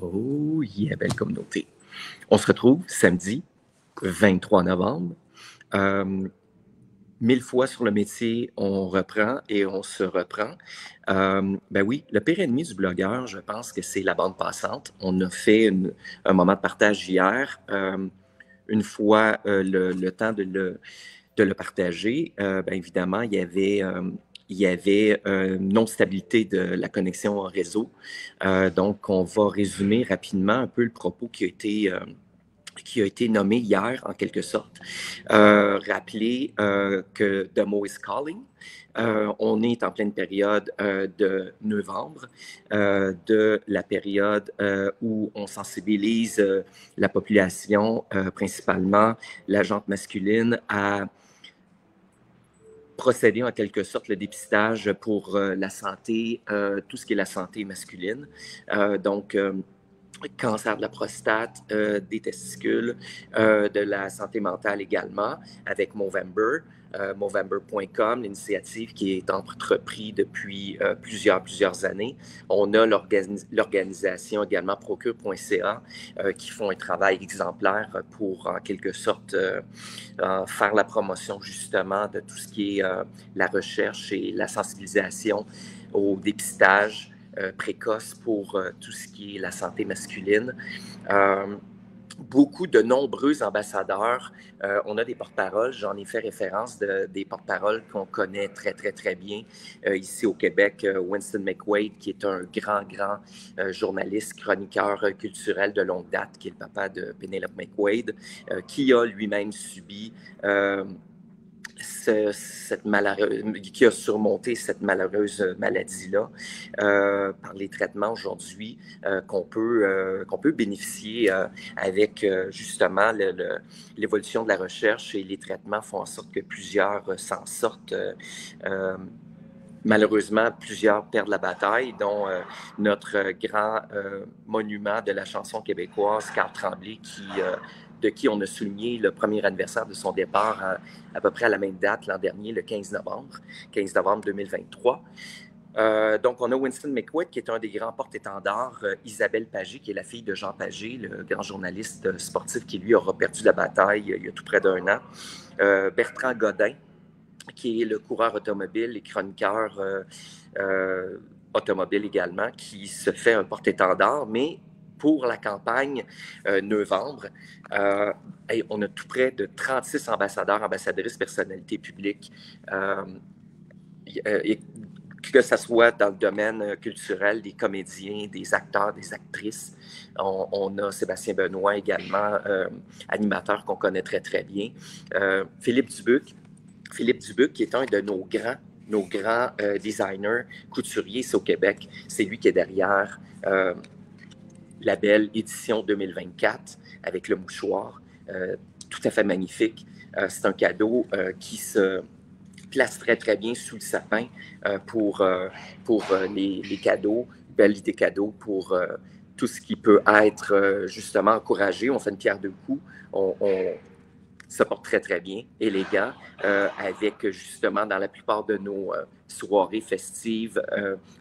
Oh yeah, belle communauté. On se retrouve samedi 23 novembre. 1000 fois sur le métier, on reprend et on se reprend. Ben oui, le pire ennemi du blogueur, je pense que c'est la bande passante. On a fait un moment de partage hier. Une fois le temps de le partager, ben évidemment, il y avait non-stabilité de la connexion en réseau. Donc, on va résumer rapidement un peu le propos qui a été nommé hier, en quelque sorte. Rappeler que The Mo is Calling. On est en pleine période de novembre, de la période où on sensibilise la population, principalement la gente masculine, à procéder en quelque sorte le dépistage pour la santé, tout ce qui est la santé masculine. Donc, cancer de la prostate, des testicules, de la santé mentale également, avec Movember, Movember.com, l'initiative qui est entreprise depuis plusieurs années. On a l'organisation également Procure.ca qui font un travail exemplaire pour, en quelque sorte, faire la promotion justement de tout ce qui est la recherche et la sensibilisation au dépistage précoce pour tout ce qui est la santé masculine. Beaucoup de nombreux ambassadeurs. On a des porte-paroles, j'en ai fait référence des porte-paroles qu'on connaît très bien ici au Québec. Winston McQuaid, qui est un grand journaliste, chroniqueur culturel de longue date, qui est le papa de Penelope McQuaid, qui a lui-même subi qui a surmonté cette malheureuse maladie-là par les traitements aujourd'hui qu'on peut bénéficier avec justement l'évolution de la recherche, et les traitements font en sorte que plusieurs s'en sortent. Malheureusement, plusieurs perdent la bataille, dont notre grand monument de la chanson québécoise, Carl Tremblay, de qui on a souligné le premier anniversaire de son départ à peu près à la même date l'an dernier, le 15 novembre 2023. Donc, on a Winston McQuaid, qui est un des grands porte-étendards, Isabelle Pagé, qui est la fille de Jean Pagé, le grand journaliste sportif qui, lui, aura perdu la bataille il y a tout près d'un an. Bertrand Godin, qui est le coureur automobile et chroniqueur automobile également, qui se fait un porte-étendard, mais pour la campagne novembre, on a tout près de 36 ambassadeurs, ambassadrices, personnalités publiques, que ce soit dans le domaine culturel, des comédiens, des acteurs, des actrices. On a Sébastien Benoît également, animateur qu'on connaît très bien. Philippe Dubuc, qui est un de nos grands designers couturiers ici au Québec. C'est lui qui est derrière la belle édition 2024 avec le mouchoir, tout à fait magnifique. C'est un cadeau qui se place très bien sous le sapin pour les cadeaux, belle idée cadeau pour tout ce qui peut être justement encouragé. On fait une pierre deux coups. On se porte très bien, élégant, avec justement dans la plupart de nos soirées festives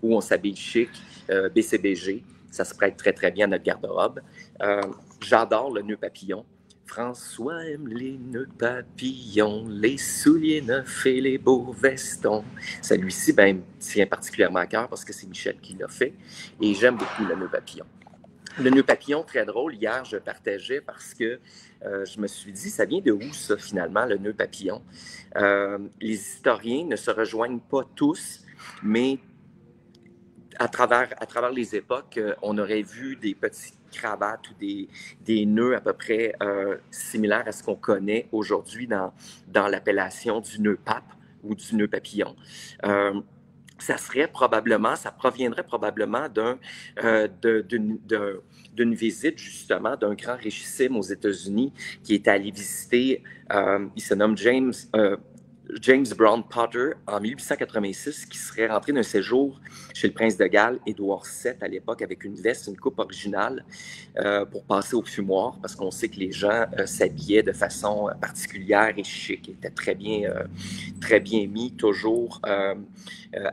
où on s'habille chic, BCBG, ça se prête très bien à notre garde-robe. J'adore le nœud papillon. François aime les nœuds papillons, les souliers neufs et les beaux vestons. Celui-ci, ben, tient particulièrement à cœur parce que c'est Michel qui l'a fait, et j'aime beaucoup le nœud papillon. Le nœud papillon, très drôle, hier, je partageais parce que je me suis dit, ça vient de où ça, finalement, le nœud papillon? Les historiens ne se rejoignent pas tous, mais à travers les époques, on aurait vu des petites cravates ou des nœuds à peu près similaires à ce qu'on connaît aujourd'hui dans l'appellation du nœud pape ou du nœud papillon. Ça proviendrait probablement d'une visite, justement, d'un grand richissime aux États-Unis qui est allé visiter, il se nomme James James Brown Potter, en 1886, qui serait rentré d'un séjour chez le prince de Galles, Édouard VII à l'époque, avec une veste, une coupe originale, pour passer au fumoir, parce qu'on sait que les gens s'habillaient de façon particulière et chic, étaient très bien mis, toujours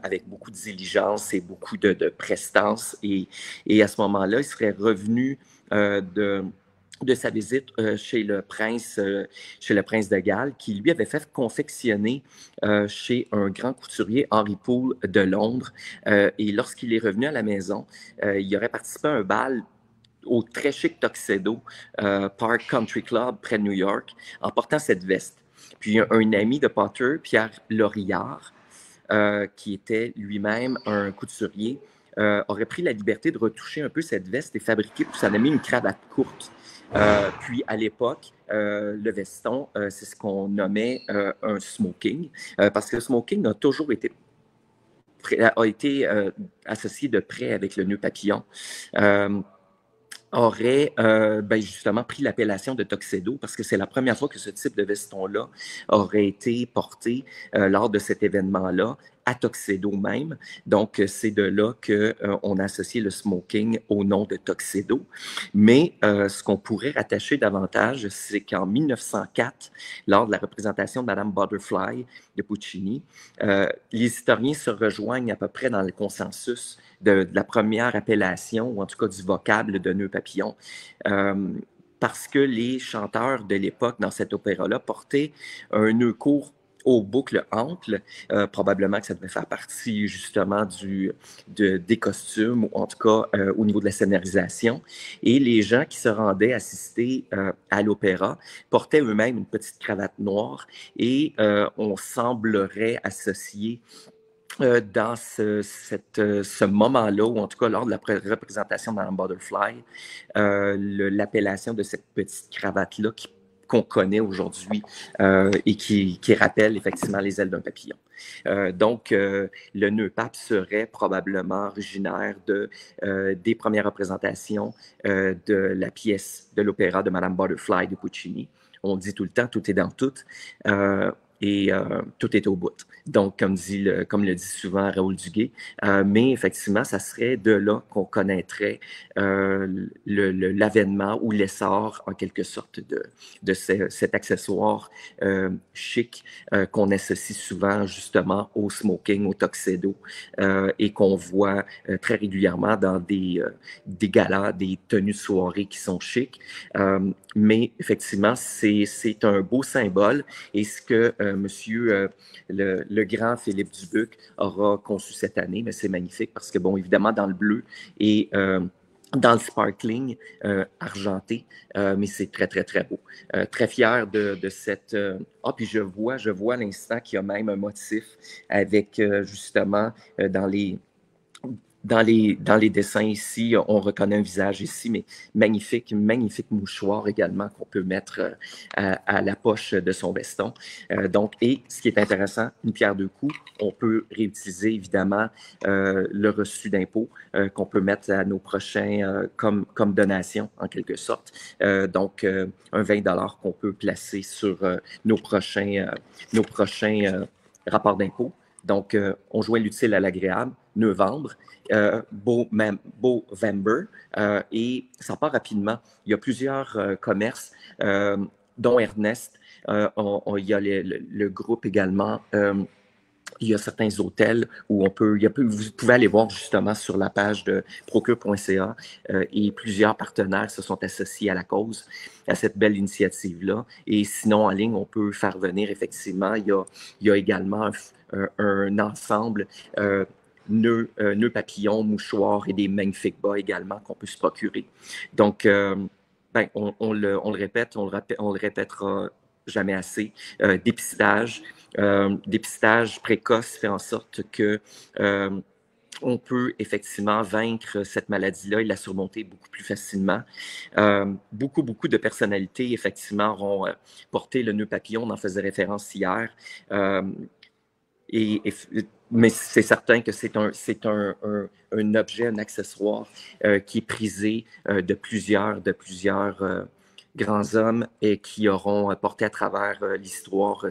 avec beaucoup de diligence et beaucoup de prestance. Et à ce moment-là, il serait revenu de sa visite chez le prince de Galles, qui lui avait fait confectionner chez un grand couturier, Henry Poole de Londres. Et lorsqu'il est revenu à la maison, il aurait participé à un bal au très chic Tuxedo Park Country Club près de New York, en portant cette veste. Puis un ami de Potter, Pierre Lorillard, qui était lui-même un couturier, aurait pris la liberté de retoucher un peu cette veste et fabriquer pour s'en ami une cravate courte. Puis à l'époque, le veston, c'est ce qu'on nommait un smoking, parce que le smoking a toujours été associé de près avec le nœud papillon. Aurait justement pris l'appellation de Tuxedo parce que c'est la première fois que ce type de veston-là aurait été porté lors de cet événement-là, à Tuxedo même. Donc, c'est de là qu'on a associé le smoking au nom de Tuxedo. Mais ce qu'on pourrait rattacher davantage, c'est qu'en 1904, lors de la représentation de Madame Butterfly de Puccini, les historiens se rejoignent à peu près dans le consensus de la première appellation, ou en tout cas du vocable de nœud papillon, parce que les chanteurs de l'époque dans cet opéra-là portaient un nœud court aux boucles amples. Probablement que ça devait faire partie justement des costumes, ou en tout cas au niveau de la scénarisation. Et les gens qui se rendaient assister à l'opéra portaient eux-mêmes une petite cravate noire et on semblerait associer dans ce moment-là, ou en tout cas lors de la représentation de Madame Butterfly, l'appellation de cette petite cravate-là qu'on connaît aujourd'hui et qui rappelle effectivement les ailes d'un papillon. Donc, le nœud pape serait probablement originaire des premières représentations de la pièce de l'opéra de Madame Butterfly de Puccini. On dit tout le temps, tout est dans tout. Et tout est au bout. Donc, comme le dit souvent Raoul Duguay, mais effectivement, ça serait de là qu'on connaîtrait l'avènement ou l'essor, en quelque sorte, de cet accessoire chic qu'on associe souvent justement au smoking, au tuxedo, et qu'on voit très régulièrement dans des galas, des tenues de soirée qui sont chics. Mais effectivement, c'est un beau symbole et ce que monsieur le grand Philippe Dubuc aura conçu cette année, mais c'est magnifique parce que, bon, évidemment, dans le bleu et dans le sparkling argenté, mais c'est très, très, très beau. Très fier de cette... puis je vois à l'instant qu'il y a même un motif avec, justement, dans les dessins ici, on reconnaît un visage ici, mais magnifique mouchoir également qu'on peut mettre à la poche de son veston. Donc, et ce qui est intéressant, une pierre deux coups, on peut réutiliser évidemment le reçu d'impôt qu'on peut mettre à nos prochains comme donation en quelque sorte. Donc, un 20$ qu'on peut placer sur nos prochains rapports d'impôt. Donc, on joint l'utile à l'agréable, novembre, Beau-Vember, et ça part rapidement. Il y a plusieurs commerces, dont Ernest. Il y a le groupe également. Il y a certains hôtels où vous pouvez aller voir justement sur la page de procure.ca et plusieurs partenaires se sont associés à la cause, à cette belle initiative-là. Et sinon, en ligne, on peut faire venir effectivement, il y a également un ensemble nœuds papillons, mouchoirs et des magnifiques bas également qu'on peut se procurer. Donc, on le répète, on le répétera jamais assez. Dépistage précoce fait en sorte que on peut effectivement vaincre cette maladie-là et la surmonter beaucoup plus facilement. Beaucoup de personnalités, effectivement, auront porté le nœud papillon, on en faisait référence hier. Mais c'est certain que c'est un objet, un accessoire qui est prisé de plusieurs grands hommes et qui auront porté à travers l'histoire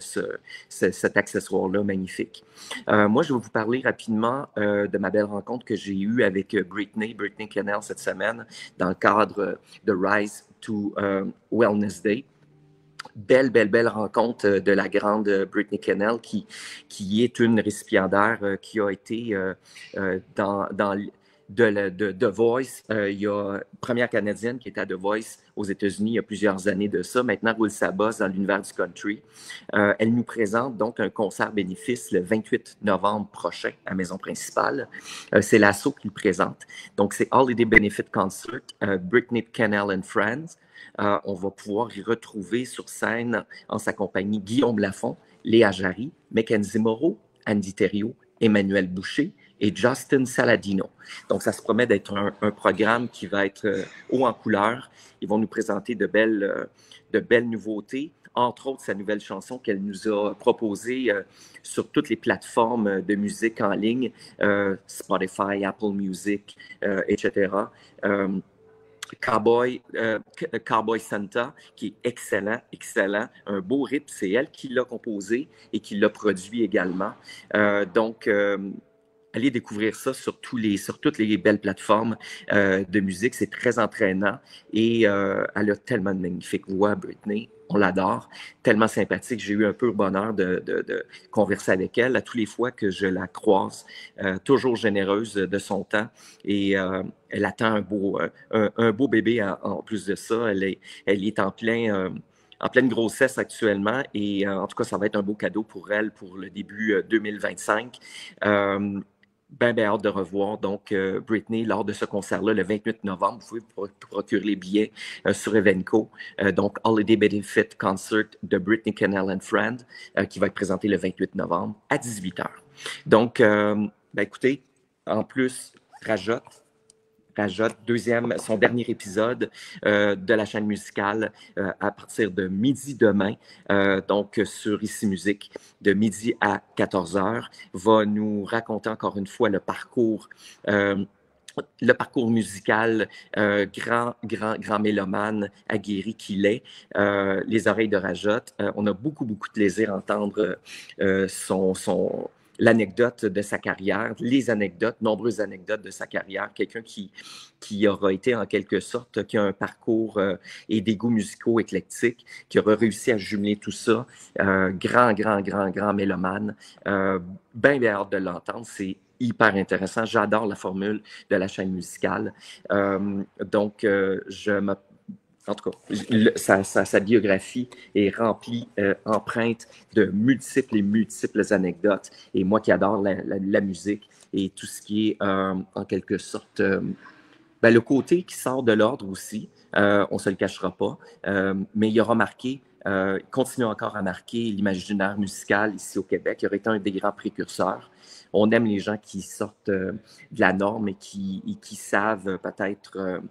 cet accessoire-là magnifique. Moi, je vais vous parler rapidement de ma belle rencontre que j'ai eue avec Brittany Kennel cette semaine dans le cadre de Rise to Wellness Day. Belle rencontre de la grande Brittany Kennel qui est une récipiendaire qui a été dans de The Voice. Il y a une première Canadienne qui était à The Voice aux États-Unis il y a plusieurs années de ça. Maintenant, roule sa bosse dans l'univers du country. Elle nous présente donc un concert bénéfice le 28 novembre prochain à Maison Principale. C'est l'assaut qui le présente. Donc, c'est Holiday Benefit Concert, Brittany Kennel and Friends. On va pouvoir y retrouver sur scène en sa compagnie Guillaume Lafont, Léa Jarry, Mackenzie Moreau, Andy Thériault, Emmanuel Boucher et Justin Saladino. Donc, ça se promet d'être un programme qui va être haut en couleur. Ils vont nous présenter de belles nouveautés, entre autres sa nouvelle chanson qu'elle nous a proposée sur toutes les plateformes de musique en ligne, Spotify, Apple Music, etc. Cowboy Santa, qui est excellent, un beau rythme, c'est elle qui l'a composé et qui l'a produit également. Donc, allez découvrir ça sur toutes les belles plateformes de musique, c'est très entraînant et elle a tellement de magnifiques voix, Brittany. On l'adore, tellement sympathique. J'ai eu un peu le bonheur de converser avec elle à tous les fois que je la croise, toujours généreuse de son temps et elle attend un beau bébé en plus de ça. Elle est en pleine grossesse actuellement et en tout cas, ça va être un beau cadeau pour elle pour le début 2025. Ben hâte de revoir donc Brittany lors de ce concert-là le 28 novembre. Vous pouvez procurer les billets sur Evenco. Donc, Holiday Benefit Concert de Brittany Kennel and Friend qui va être présenté le 28 novembre à 18h. Donc, écoutez, en plus, Rajotte, son dernier épisode de la chaîne musicale à partir de midi demain, donc sur Ici Musique, de midi à 14h, va nous raconter encore une fois le parcours musical, grand mélomane aguerri qu'il est, les oreilles de Rajotte. On a beaucoup de plaisir à entendre l'anecdote de sa carrière, nombreuses anecdotes de sa carrière, quelqu'un qui aura été en quelque sorte, qui a un parcours et des goûts musicaux éclectiques, qui aura réussi à jumeler tout ça, grand mélomane, bien hâte de l'entendre, c'est hyper intéressant, j'adore la formule de la chaîne musicale, donc en tout cas, sa biographie est remplie, empreinte de multiples anecdotes. Et moi qui adore la musique et tout ce qui est, en quelque sorte, le côté qui sort de l'ordre aussi, on ne se le cachera pas, mais il aura marqué, continue encore à marquer l'imaginaire musical ici au Québec. Il aurait été un des grands précurseurs. On aime les gens qui sortent de la norme et qui savent peut-être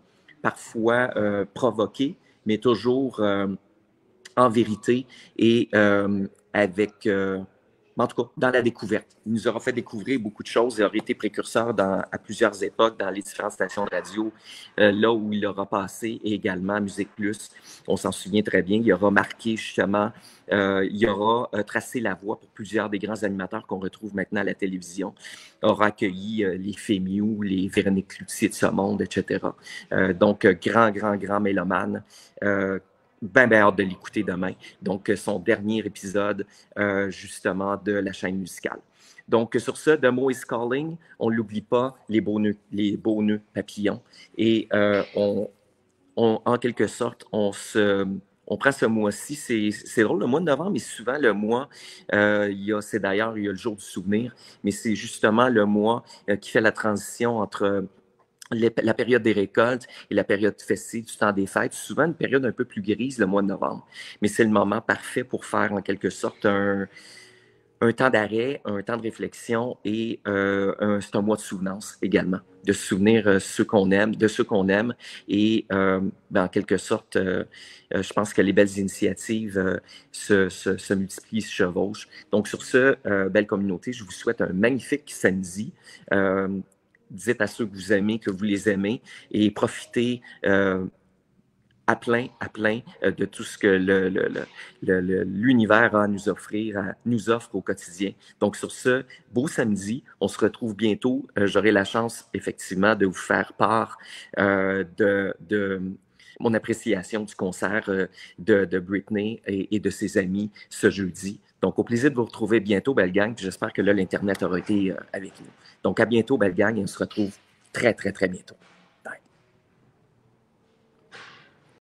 parfois provoquer, mais toujours en vérité et avec, en tout cas, dans la découverte. Il nous aura fait découvrir beaucoup de choses. Il aura été précurseur à plusieurs époques dans les différentes stations de radio, là où il aura passé, et également à Musique Plus. On s'en souvient très bien. Il aura marqué justement, il aura tracé la voie pour plusieurs des grands animateurs qu'on retrouve maintenant à la télévision. Aura accueilli les Fémiou, les Véronique Cloutier de ce monde, etc. Donc, grand mélomane. Ben hâte de l'écouter demain. Donc, son dernier épisode, justement, de la chaîne musicale. Donc, sur ce, The Mo is Calling, on ne l'oublie pas, les beaux nœuds papillons. Et en quelque sorte, on prend ce mois-ci, c'est drôle, le mois de novembre est souvent le mois, c'est d'ailleurs, il y a le jour du souvenir, mais c'est justement le mois qui fait la transition entre la période des récoltes et la période festive du temps des fêtes, souvent une période un peu plus grise, le mois de novembre. Mais c'est le moment parfait pour faire en quelque sorte un temps d'arrêt, un temps de réflexion et c'est un mois de souvenance également, de se souvenir de ceux qu'on aime et en quelque sorte, je pense que les belles initiatives se multiplient, se chevauchent. Donc sur ce, belle communauté, je vous souhaite un magnifique samedi. Dites à ceux que vous aimez que vous les aimez et profitez à plein de tout ce que l'univers a à nous offrir, nous offre au quotidien. Donc, sur ce, beau samedi, on se retrouve bientôt. J'aurai la chance, effectivement, de vous faire part de mon appréciation du concert de Britney et de ses amis ce jeudi. Donc, au plaisir de vous retrouver bientôt, belle gang. J'espère que là, l'Internet aura été avec nous. Donc, à bientôt, belle gang, et on se retrouve très, très, très bientôt.